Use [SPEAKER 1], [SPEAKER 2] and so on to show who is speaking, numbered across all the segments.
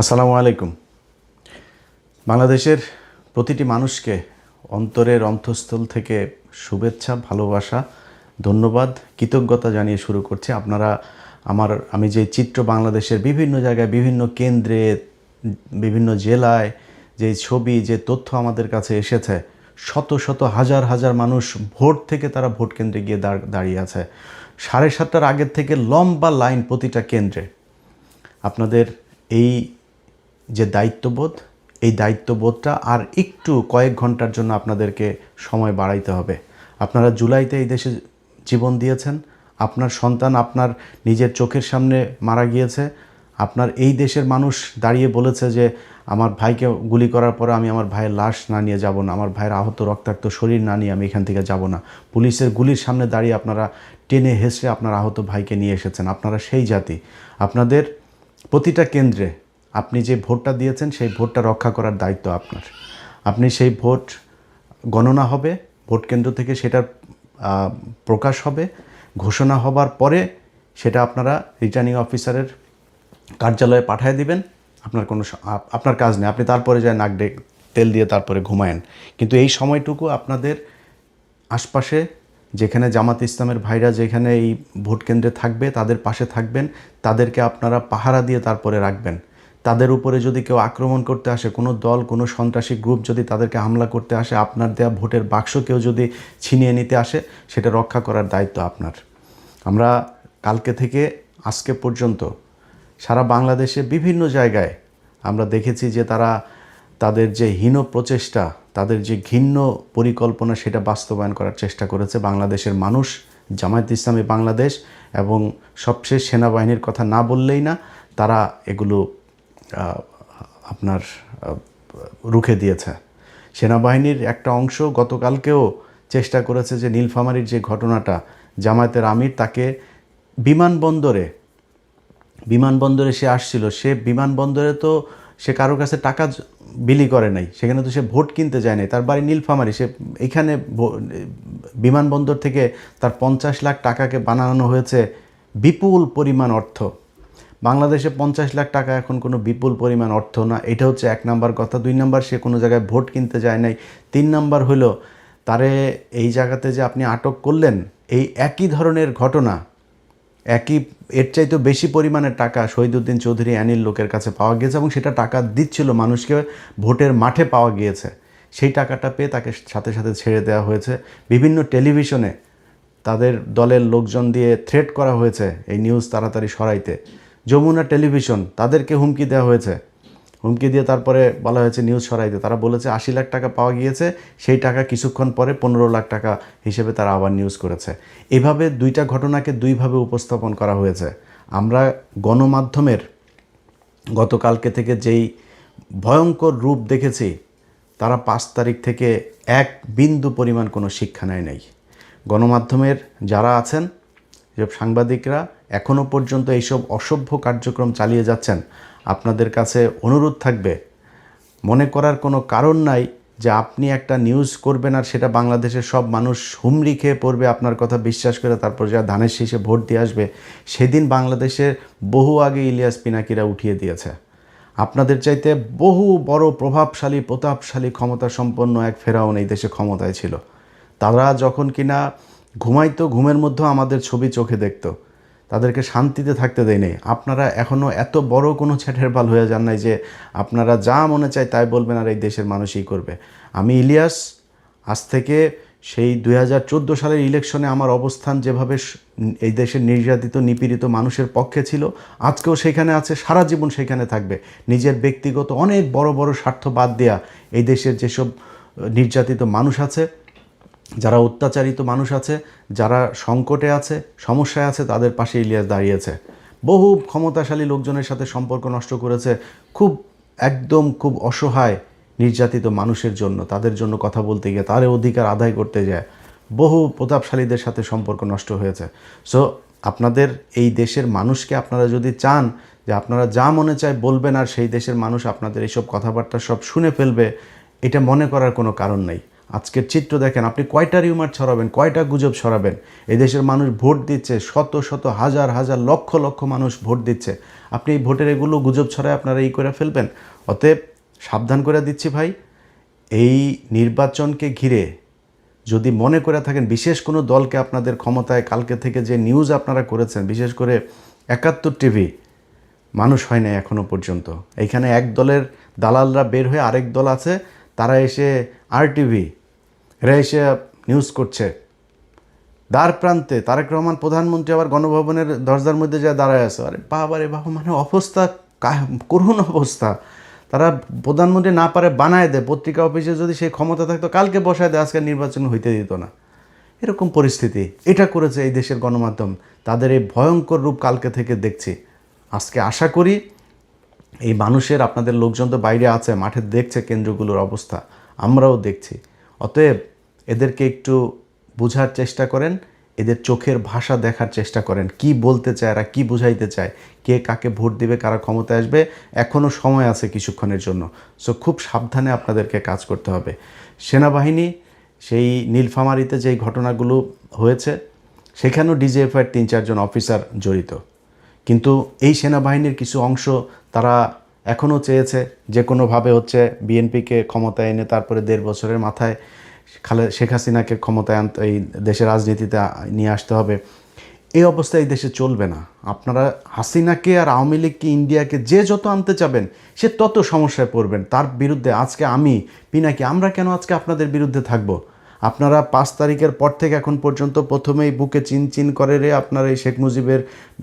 [SPEAKER 1] আসসালামু আলাইকুম। বাংলাদেশের প্রতিটি মানুষকে অন্তরের অন্তঃস্থল থেকে শুভেচ্ছা, ভালোবাসা, ধন্যবাদ, কৃতজ্ঞতা জানিয়ে শুরু করছি। আমি যে চিত্র বাংলাদেশের বিভিন্ন জায়গায়, বিভিন্ন কেন্দ্রে, বিভিন্ন জেলায় যে ছবি, যে তথ্য আমাদের কাছে এসেছে, শত শত হাজার হাজার মানুষ ভোট থেকে তারা ভোট কেন্দ্রে গিয়ে দাঁড়িয়ে আছে। 7:30টার আগের থেকে লম্বা লাইন প্রতিটা কেন্দ্রে। আপনাদের এই যে দায়িত্ববোধ, এই দায়িত্ববোধটা আর একটু কয়েক ঘন্টার জন্য আপনাদেরকে সময় বাড়াইতে হবে। আপনারা জুলাইতে এই দেশে জীবন দিয়েছেন, আপনার সন্তান আপনার নিজের চোখের সামনে মারা গিয়েছে, আপনার এই দেশের মানুষ দাঁড়িয়ে বলেছে যে আমার ভাইকে গুলি করার পরে আমি আমার ভাইয়ের লাশ না নিয়ে যাব না, আমার ভাইয়ের আহত রক্তাক্ত শরীর না নিয়ে আমি এখান থেকে যাব না। পুলিশের গুলির সামনে দাঁড়িয়ে আপনারা টেনে হেসড়ে আপনার আহত ভাইকে নিয়ে এসেছেন। আপনারা সেই জাতি। আপনাদের প্রতিটা কেন্দ্রে আপনি যে ভোটটা দিয়েছেন সেই ভোটটা রক্ষা করার দায়িত্ব আপনার। আপনি সেই ভোট গণনা হবে, ভোট কেন্দ্র থেকে সেটার প্রকাশ হবে, ঘোষণা হবার পরে সেটা আপনারা রিটার্নিং অফিসারের কার্যালয়ে পাঠিয়ে দিবেন। আপনার কাজ নেই, আপনি তারপরে যায় নাক তেল দিয়ে তারপরে ঘুমায়েন। কিন্তু এই সময়টুকু আপনাদের আশপাশে যেখানে জামাত ইসলামের ভাইরা যেখানে এই ভোট কেন্দ্রে থাকবে তাদের পাশে থাকবেন, তাদেরকে আপনারা পাহারা দিয়ে তারপরে রাখবেন। তাদের উপরে যদি কেউ আক্রমণ করতে আসে, কোনো দল, কোনো সন্ত্রাসী গ্রুপ যদি তাদেরকে হামলা করতে আসে, আপনার দেয়া ভোটের বাক্স কেউ যদি ছিনিয়ে নিতে আসে, সেটা রক্ষা করার দায়িত্ব আপনার। আমরা কালকে থেকে আজকে পর্যন্ত সারা বাংলাদেশে বিভিন্ন জায়গায় আমরা দেখেছি যে তাদের যে হীন প্রচেষ্টা, তাদের যে ঘৃণ্য পরিকল্পনা, সেটা বাস্তবায়ন করার চেষ্টা করেছে বাংলাদেশের মানুষ, জামায়াত ইসলামী বাংলাদেশ এবং সবশেষ সেনাবাহিনীর কথা না বললেই না। তারা এগুলো রুখে দিয়েছে। সেনাবাহিনীর একটা অংশ গতকালকেও চেষ্টা করেছে যে নীলফামারীর যে ঘটনাটা, জামায়াতের আমির তাকে বিমানবন্দরে সে আসছিল, সে বিমানবন্দরে তো সে কারোর কাছে টাকা বিলি করে নাই, সেখানে তো সে ভোট কিনতে যায় নাই, তার বাড়ি নীলফামারী, সে এখানে বিমানবন্দর থেকে তার 50 লাখ টাকাকে বানানো হয়েছে বিপুল পরিমাণ অর্থ। বাংলাদেশে 50 লাখ টাকা এখন কোনো বিপুল পরিমাণ অর্থ না। এটা হচ্ছে 1 নাম্বার কথা। 2 নাম্বার, সে কোনো জায়গায় ভোট কিনতে যায় নাই। 3 নাম্বার হলো তারে এই জায়গাতে যে আপনি আটক করলেন, এই একই ধরনের ঘটনা, এর চাইতে বেশি পরিমাণের টাকা শহীদউদ্দিন চৌধুরী অ্যানির লোকের কাছে পাওয়া গিয়েছে এবং সেটা টাকা দিচ্ছিল মানুষকে, ভোটের মাঠে পাওয়া গিয়েছে। সেই টাকাটা পেয়ে তাকে সাথে সাথে ছেড়ে দেওয়া হয়েছে। বিভিন্ন টেলিভিশনে তাদের দলের লোকজন দিয়ে থ্রেট করা হয়েছে এই নিউজ তাড়াতাড়ি সরাইতে। যমুনা টেলিভিশন, তাদেরকে হুমকি দেওয়া হয়েছে, হুমকি দিয়ে তারপরে বলা হয়েছে নিউজ সরাইতে। তারা বলেছে 80 লাখ টাকা পাওয়া গিয়েছে, সেই টাকা কিছুক্ষণ পরে 15 লাখ টাকা হিসেবে তারা আবার নিউজ করেছে। এভাবে দুইটা ঘটনাকে দুইভাবে উপস্থাপন করা হয়েছে। আমরা গণমাধ্যমের গতকালকে থেকে যেই ভয়ঙ্কর রূপ দেখেছি, তারা 5 তারিখ থেকে এক বিন্দু পরিমাণ কোনো শিক্ষা নেয় নাই। গণমাধ্যমের যারা আছেন, যেসব সাংবাদিকরা এখনও পর্যন্ত এইসব অসভ্য কার্যক্রম চালিয়ে যাচ্ছেন, আপনাদের কাছে অনুরোধ থাকবে, মনে করার কোনো কারণ নাই যে আপনি একটা নিউজ করবেন আর সেটা বাংলাদেশের সব মানুষ হুমড়ি খেয়ে পড়বে আপনার কথা বিশ্বাস করে, তারপর যা ধানের শীষে ভোট দিয়ে আসবে। সেদিন বাংলাদেশের বহু আগে ইলিয়াস পিনাকিরা উঠিয়ে দিয়েছে। আপনাদের চাইতে বহু বড় প্রভাবশালী, প্রতাপশালী, ক্ষমতা সম্পন্ন এক ফেরাউন এই দেশে ক্ষমতায় ছিল। তারা যখন কিনা ঘুমাইতো, ঘুমের মধ্যেও আমাদের ছবি চোখে দেখতো, তাদেরকে শান্তিতে থাকতে দেয় নেই। আপনারা এখনও এত বড় কোনো ছেটের পাল হয়ে যান নাই যে আপনারা যা মনে চায় তাই বলবেন আর এই দেশের মানুষই করবে। আমি ইলিয়াস, আজ থেকে সেই 2014 সালের ইলেকশনে আমার অবস্থান যেভাবে এই দেশের নির্যাতিত, নিপীড়িত মানুষের পক্ষে ছিল, আজকেও সেখানে আছে, সারা জীবন সেখানে থাকবে। নিজের ব্যক্তিগত অনেক বড় বড় স্বার্থ বাদ দেয়া এই দেশের যেসব নির্যাতিত মানুষ আছে, যারা অত্যাচারিত মানুষ আছে, যারা সংকটে আছে, সমস্যায় আছে, তাদের পাশে ইলিয়াস দাঁড়িয়েছে। বহু ক্ষমতাশালী লোকজনের সাথে সম্পর্ক নষ্ট করেছে, খুব অসহায় নির্যাতিত মানুষের জন্য, তাদের জন্য কথা বলতে গিয়ে, তাদের অধিকার আদায় করতে যায় বহু প্রতাপশালীদের সাথে সম্পর্ক নষ্ট হয়েছে। সো আপনাদের এই দেশের মানুষকে আপনারা যদি চান যে আপনারা যা মনে চায় বলবেন আর সেই দেশের মানুষ আপনাদের এইসব কথাবার্তা সব শুনে ফেলবে, এটা মনে করার কোনো কারণ নেই। আজকের চিত্র দেখেন, আপনি কয়টা রিউমার ছড়াবেন, কয়টা গুজব ছড়াবেন? এই দেশের মানুষ ভোট দিচ্ছে, শত শত হাজার হাজার লক্ষ লক্ষ মানুষ ভোট দিচ্ছে, আপনি এই ভোটের এগুলো গুজব ছড়ায় আপনারা এই করে ফেলবেন। অতএব সাবধান করে দিচ্ছি ভাই, এই নির্বাচনকে ঘিরে যদি মনে করে থাকেন বিশেষ কোনো দলকে আপনাদের ক্ষমতায়, কালকে থেকে যে নিউজ আপনারা করেছেন, বিশেষ করে ৭১ টিভি মানুষ হয় না এখনও পর্যন্ত। এইখানে এক দলের দালালরা বের হয়ে আরেক দল আছে, তারা এসে RTV, এরা এসে নিউজ করছে। দ্বার প্রান্তে তারেক রহমান প্রধানমন্ত্রী আবার গণভবনের দরজার মধ্যে যা দাঁড়ায় আছে। আরে বাবা রে বাবা, মানে অবস্থা করুণ অবস্থা। তারা প্রধানমন্ত্রী না পারে বানায় দেয়, পত্রিকা অফিসে যদি সেই ক্ষমতা থাকতো কালকে বসায় দেয়, আজকে নির্বাচন হইতে দিত না। এরকম পরিস্থিতি এটা করেছে এই দেশের গণমাধ্যম। তাদের এই ভয়ঙ্কর রূপ কালকে থেকে দেখছি। আজকে আশা করি এই মানুষের, আপনাদের লোকজন তো বাইরে আছে, মাঠে দেখছে কেন্দ্রগুলোর অবস্থা, আমরাও দেখছি। অতএব এদেরকে একটু বোঝার চেষ্টা করেন, এদের চোখের ভাষা দেখার চেষ্টা করেন, কি বলতে চায় এরা, কি বুঝাইতে চায়, কে কাকে ভোট দিবে, কারা ক্ষমতায় আসবে, এখনও সময় আছে কিছুক্ষণের জন্য। সো খুব সাবধানে আপনাদেরকে কাজ করতে হবে। সেনাবাহিনী সেই নীলফামারীতে যেই ঘটনাগুলো হয়েছে সেখানেও DGFIর ৩-৪ জন অফিসার জড়িত, কিন্তু এই সেনাবাহিনীর কিছু অংশ তারা এখনও চেয়েছে যে কোনোভাবে হচ্ছে বিএনপিকে ক্ষমতায় এনে তারপরে ১.৫ বছরের মাথায় শেখ হাসিনাকে ক্ষমতায় আনতে, এই দেশের রাজনীতিতে নিয়ে আসতে হবে। এই অবস্থায় এই দেশে চলবে না। আপনারা হাসিনাকে আর আওয়ামী লীগকে, ইন্ডিয়াকে যে যত আনতে চাবেন সে তত সমস্যায় পড়বেন। তার বিরুদ্ধে আজকে আমি পিনাকি, আমরা কেন আজকে আপনাদের বিরুদ্ধে থাকব? আপনারা ৫ তারিখের পর থেকে এখন পর্যন্ত প্রথমেই বুকে চিন চিন করে রে আপনার এই শেখ মুজিবের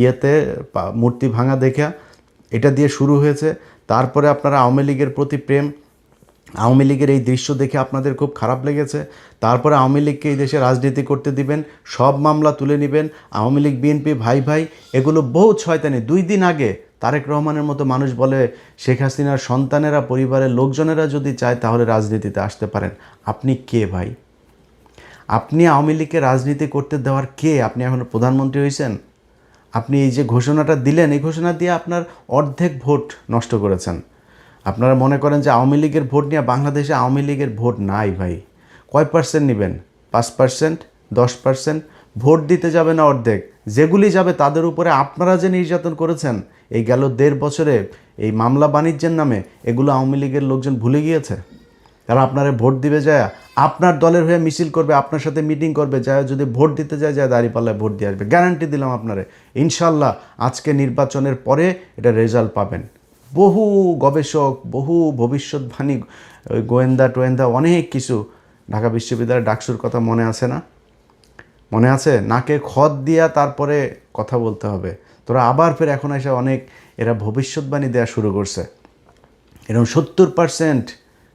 [SPEAKER 1] ইয়েতে মূর্তি ভাঙা দেখা, এটা দিয়ে শুরু হয়েছে। তারপরে আপনারা আওয়ামী লীগের প্রতি প্রেম, আওয়ামী লীগের এই দৃশ্য দেখে আপনাদের খুব খারাপ লেগেছে। তারপরে আওয়ামী লীগকে এই দেশে রাজনীতি করতে দিবেন, সব মামলা তুলে নেবেন, আওয়ামী লীগ বিএনপি ভাই ভাই, এগুলো বহু শয়তানি। 2 দিন আগে তারেক রহমানের মতো মানুষ বলে শেখ হাসিনার সন্তানেরা, পরিবারের লোকজনেরা যদি চায় তাহলে রাজনীতিতে আসতে পারেন। আপনি কে ভাই? আপনি আওয়ামী লীগকে রাজনীতি করতে দেওয়ার কে? আপনি এখন প্রধানমন্ত্রী হয়েছেন, আপনি এই যে ঘোষণাটা দিলেন, এই ঘোষণা দিয়ে আপনার অর্ধেক ভোট নষ্ট করেছেন। আপনারা মনে করেন যে আওয়ামী লীগের ভোট নিয়ে, বাংলাদেশে আওয়ামী লীগের ভোট নাই ভাই। কয় পার্সেন্ট নেবেন? 5%, 10%? ভোট দিতে যাবে না অর্ধেক। যেগুলি যাবে তাদের উপরে আপনারা যে নির্যাতন করেছেন এই গেল 1.5 বছরে, এই মামলা বাণিজ্যের নামে, এগুলো আওয়ামী লীগের লোকজন ভুলে গিয়েছে। তারা আপনারা ভোট দিবে যায়, আপনার দলের হয়ে মিছিল করবে, আপনার সাথে মিটিং করবে, যায় যদি ভোট দিতে যায় দাঁড়িপাল্লায় ভোট দিয়ে আসবে। গ্যারান্টি দিলাম আপনারে, ইনশাল্লাহ আজকে নির্বাচনের পরে এটা রেজাল্ট পাবেন। বহু গবেষক, বহু ভবিষ্যৎবাণী, গোয়েন্দা টোয়েন্দা, অনেক কিছু, ঢাকা বিশ্ববিদ্যালয়ের ডাকসুর কথা মনে আছে না? মনে আছে? নাকে খত দিয়া তারপরে কথা বলতে হবে। তোরা আবার ফের এখন এসে অনেক এরা ভবিষ্যৎবাণী দেওয়া শুরু করছে। এরকম 70%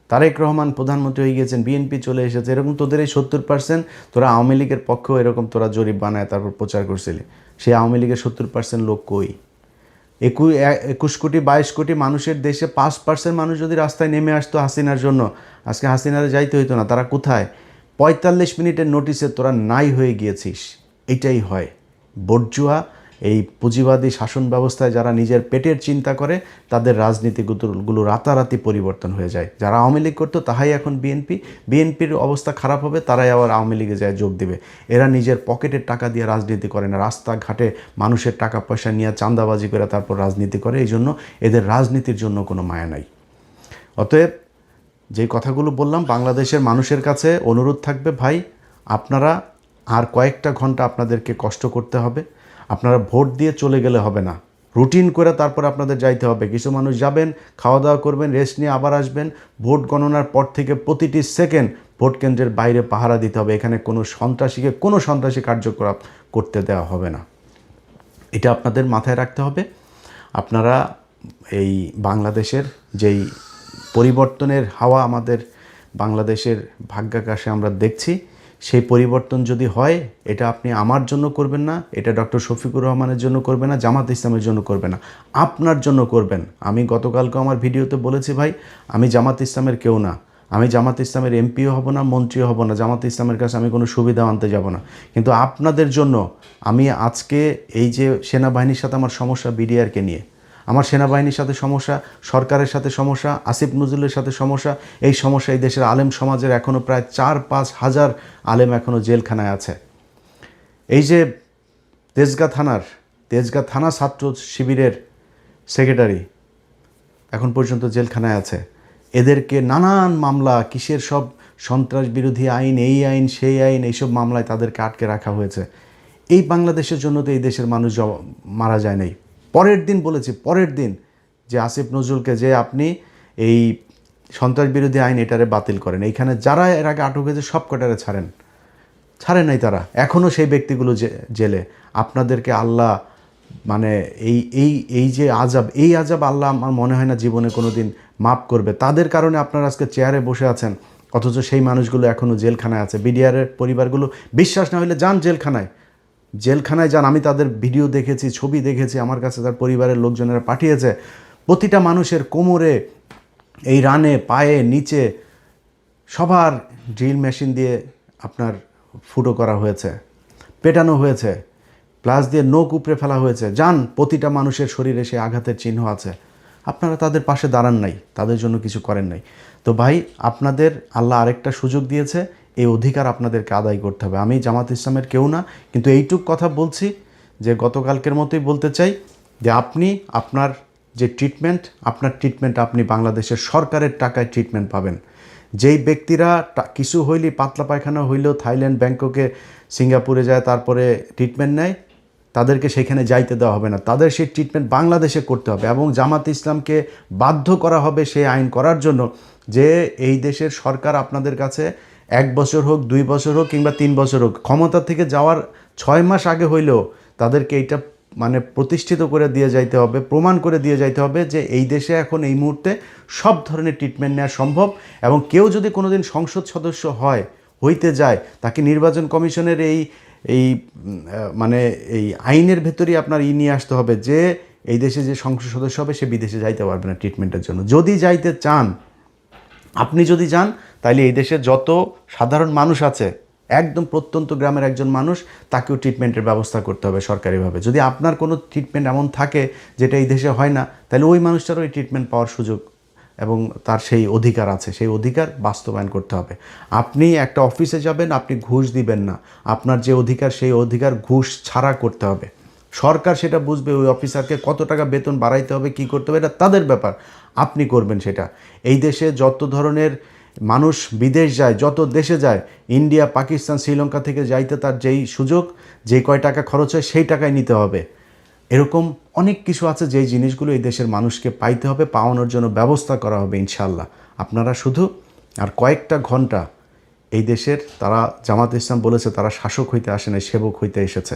[SPEAKER 1] তারেক রহমান প্রধানমন্ত্রী হয়ে গিয়েছেন, বিএনপি চলে এসেছে, এরকম তোদের এই 70% তোরা আওয়ামী লীগের পক্ষেও এরকম তোরা জরিপ বানায় তারপর প্রচার করছিলি। সেই আওয়ামী লীগের 70% লোক কই? 21 কোটি 22 কোটি মানুষের দেশে 5% মানুষ যদি রাস্তায় নেমে আসতো হাসিনার জন্য, আজকে হাসিনারে যাইতে হইতো না। তারা কোথায়? 45 মিনিটের নোটিসে তোরা নাই হয়ে গিয়েছিস। এইটাই হয় বর্জুয়া। এই পুঁজিবাদী শাসন ব্যবস্থায় যারা নিজের পেটের চিন্তা করে তাদের রাজনীতিগুলো রাতারাতি পরিবর্তন হয়ে যায়। যারা আওয়ামী লীগ করতো তাহাই এখন বিএনপির অবস্থা খারাপ হবে, তারাই আবার আওয়ামী লীগে যায় যোগ দিবে। এরা নিজের পকেটের টাকা দিয়ে রাজনীতি করে না, রাস্তাঘাটে মানুষের টাকা পয়সা নিয়ে চাঁদাবাজি করে তারপর রাজনীতি করে। এই জন্য এদের রাজনীতির জন্য কোনো মায়া নাই। অতএব যে কথাগুলো বললাম, বাংলাদেশের মানুষের কাছে অনুরোধ থাকবে, ভাই আপনারা আর কয়েকটা ঘন্টা আপনাদেরকে কষ্ট করতে হবে। আপনারা ভোট দিয়ে চলে গেলে হবে না, রুটিন করে তারপর আপনাদের যাইতে হবে। কিছু মানুষ যাবেন, খাওয়া দাওয়া করবেন, রেস্ট নিয়ে আবার আসবেন। ভোট গণনার পর থেকে প্রতিটি সেকেন্ড ভোট কেন্দ্রের বাইরে পাহারা দিতে হবে। এখানে কোনো সন্ত্রাসী কার্যকলাপ করতে দেওয়া হবে না। এটা আপনাদের মাথায় রাখতে হবে। আপনারা এই বাংলাদেশের যেই পরিবর্তনের হাওয়া আমাদের বাংলাদেশের ভাগ্যাকাশে আমরা দেখছি, সেই পরিবর্তন যদি হয়, এটা আপনি আমার জন্য করবেন না, এটা ডক্টর শফিকুর রহমানের জন্য করবেন না, জামাত ইসলামের জন্য করবেন না, আপনার জন্য করবেন। আমি গতকালকে আমার ভিডিওতে বলেছি, ভাই আমি জামাত ইসলামের কেউ না, আমি জামাত ইসলামের এমপিও হব না, মন্ত্রীও হব না, জামাত ইসলামের কাছে আমি কোনো সুবিধা আনতে যাব না। কিন্তু আপনাদের জন্য আমি আজকে এই যে সেনাবাহিনীর সাথে আমার সমস্যা, বিডিআরকে নিয়ে আমার সেনাবাহিনীর সাথে সমস্যা, সরকারের সাথে সমস্যা, আসিফ নজরুলের সাথে সমস্যা। এই সমস্যা এই দেশের আলেম সমাজের এখনও প্রায় 4-5 হাজার আলেম এখনও জেলখানায় আছে। এই যে তেজগাঁ থানা ছাত্র শিবিরের সেক্রেটারি এখন পর্যন্ত জেলখানায় আছে। এদেরকে নানান মামলা, কিসের সব সন্ত্রাস বিরোধী আইন, এই আইন সেই আইন, এইসব মামলায় তাদেরকে আটকে রাখা হয়েছে। এই বাংলাদেশের জন্য তো এই দেশের মানুষ মারা যায় নাই। পরের দিন যে আসিফ নজরুলকে যে আপনি এই সন্ত্রাস বিরোধী আইন এটারে বাতিল করেন, এইখানে যারা এর আগে আটক হয়েছে সব কটারে ছাড়েন নাই তারা, এখনও সেই ব্যক্তিগুলো জেলে। আপনাদেরকে আল্লাহ মানে এই যে আজাব আল্লাহ আমার মনে হয় না জীবনে কোনো দিন মাফ করবে। তাদের কারণে আপনারা আজকে চেয়ারে বসে আছেন, অথচ সেই মানুষগুলো এখনও জেলখানায় আছে। বিডিআরের পরিবারগুলো বিশ্বাস না হলে যান জেলখানায় যান। আমি তাদের ভিডিও দেখেছি, ছবি দেখেছি, আমার কাছে তার পরিবারের লোকজনেরা পাঠিয়েছে। প্রতিটা মানুষের কোমরে, এই রানে, পায়ে, নিচে সবার ড্রিল মেশিন দিয়ে আপনার ফুটো করা হয়েছে, পেটানো হয়েছে, প্লাস দিয়ে নখ উপড়ে ফেলা হয়েছে। যান, প্রতিটা মানুষের শরীরে সে আঘাতের চিহ্ন আছে। আপনারা তাদের পাশে দাঁড়ান নাই, তাদের জন্য কিছু করেন নাই। তো ভাই, আপনাদের আল্লাহ আরেকটা সুযোগ দিয়েছে, এই অধিকার আপনাদেরকে আদায় করতে হবে। আমি জামাত ইসলামের কেউ না, কিন্তু এইটুক কথা বলছি যে গতকালকের মতোই বলতে চাই যে আপনি আপনার যে ট্রিটমেন্ট আপনি বাংলাদেশের সরকারের টাকায় ট্রিটমেন্ট পাবেন। যেই ব্যক্তিরা কিছু হইলেই, পাতলা পায়খানা হইলেও থাইল্যান্ড, ব্যাংককে, সিঙ্গাপুরে যায় তারপরে ট্রিটমেন্ট নেয়, তাদেরকে সেখানে যাইতে দেওয়া হবে না। তাদের সেই ট্রিটমেন্ট বাংলাদেশে করতে হবে এবং জামাত ইসলামকে বাধ্য করা হবে সেই আইন করার জন্য যে এই দেশের সরকার আপনাদের কাছে 1 বছর হোক, 2 বছর হোক কিংবা 3 বছর হোক, ক্ষমতা থেকে যাওয়ার 6 মাস আগে হইলেও তাদেরকে এইটা মানে প্রতিষ্ঠিত করে দিয়ে যাইতে হবে, প্রমাণ করে দিয়ে যাইতে হবে যে এই দেশে এখন এই মুহূর্তে সব ধরনের ট্রিটমেন্ট নেওয়া সম্ভব। এবং কেউ যদি কোনোদিন সংসদ সদস্য হইতে যায়, তাকে নির্বাচন কমিশনের এই মানে এই আইনের ভেতরেই আপনার নিয়ে আসতে হবে যে এই দেশে যে সংসদ সদস্য হবে সে বিদেশে যাইতে পারবে না ট্রিটমেন্টের জন্য। যদি যাইতে চান, আপনি যদি যান, তাহলে এই দেশে যত সাধারণ মানুষ আছে, একদম প্রত্যন্ত গ্রামের একজন মানুষ, তাকেও ট্রিটমেন্টের ব্যবস্থা করতে হবে সরকারিভাবে। যদি আপনার কোনো ট্রিটমেন্ট এমন থাকে যেটা এই দেশে হয় না, তাহলে ওই মানুষটারও এই ট্রিটমেন্ট পাওয়ার সুযোগ এবং তার সেই অধিকার আছে, সেই অধিকার বাস্তবায়ন করতে হবে। আপনি একটা অফিসে যাবেন, আপনি ঘুষ দিবেন না। আপনার যে অধিকার, সেই অধিকার ঘুষ ছাড়া করতে হবে। সরকার সেটা বুঝবে, ওই অফিসারকে কত টাকা বেতন বাড়াইতে হবে, কী করতে হবে, এটা তাদের ব্যাপার। আপনি করবেন সেটা। এই দেশে যত ধরনের মানুষ বিদেশ যায়, যত দেশে যায়, ইন্ডিয়া, পাকিস্তান, শ্রীলঙ্কা থেকে যাইতে তার যেই সুযোগ, যেই কয় টাকা খরচ হয়, সেই টাকায় নিতে হবে। এরকম অনেক কিছু আছে যেই জিনিসগুলো এই দেশের মানুষকে পাইতে হবে, পাওয়ানোর জন্য ব্যবস্থা করা হবে ইনশাল্লাহ। আপনারা শুধু আর কয়েকটা ঘন্টা এই দেশের, তারা জামাত ইসলাম বলেছে তারা শাসক হইতে আসে না, সেবক হইতে এসেছে।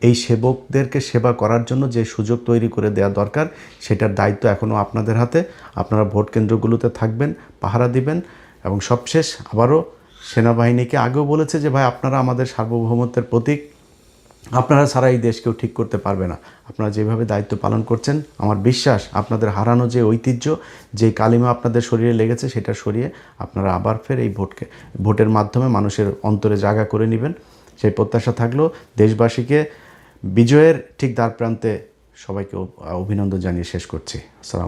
[SPEAKER 1] এই সেবকদেরকে সেবা করার জন্য যে সুযোগ তৈরি করে দেওয়া দরকার, সেটার দায়িত্ব এখনও আপনাদের হাতে। আপনারা ভোট কেন্দ্রগুলোতে থাকবেন, পাহারা দিবেন। এবং সবশেষ আবারও সেনাবাহিনীকে আগেও বলেছে যে ভাই, আপনারা আমাদের সার্বভৌমত্বের প্রতীক, আপনারা ছাড়া এই দেশ কেউ ঠিক করতে পারবে না। আপনারা যেভাবে দায়িত্ব পালন করছেন, আমার বিশ্বাস আপনাদের হারানো যে ঐতিহ্য, যে কালিমা আপনাদের শরীরে লেগেছে, সেটা সরিয়ে আপনারা আবার ফের এই ভোটের মাধ্যমে মানুষের অন্তরে জায়গা করে নেবেন। সেই প্রত্যাশা থাকলো। দেশবাসীকে বিজয়ের ঠিক দ্বার প্রান্তে সবাইকে অভিনন্দন জানিয়ে শেষ করছি। আসসালাম।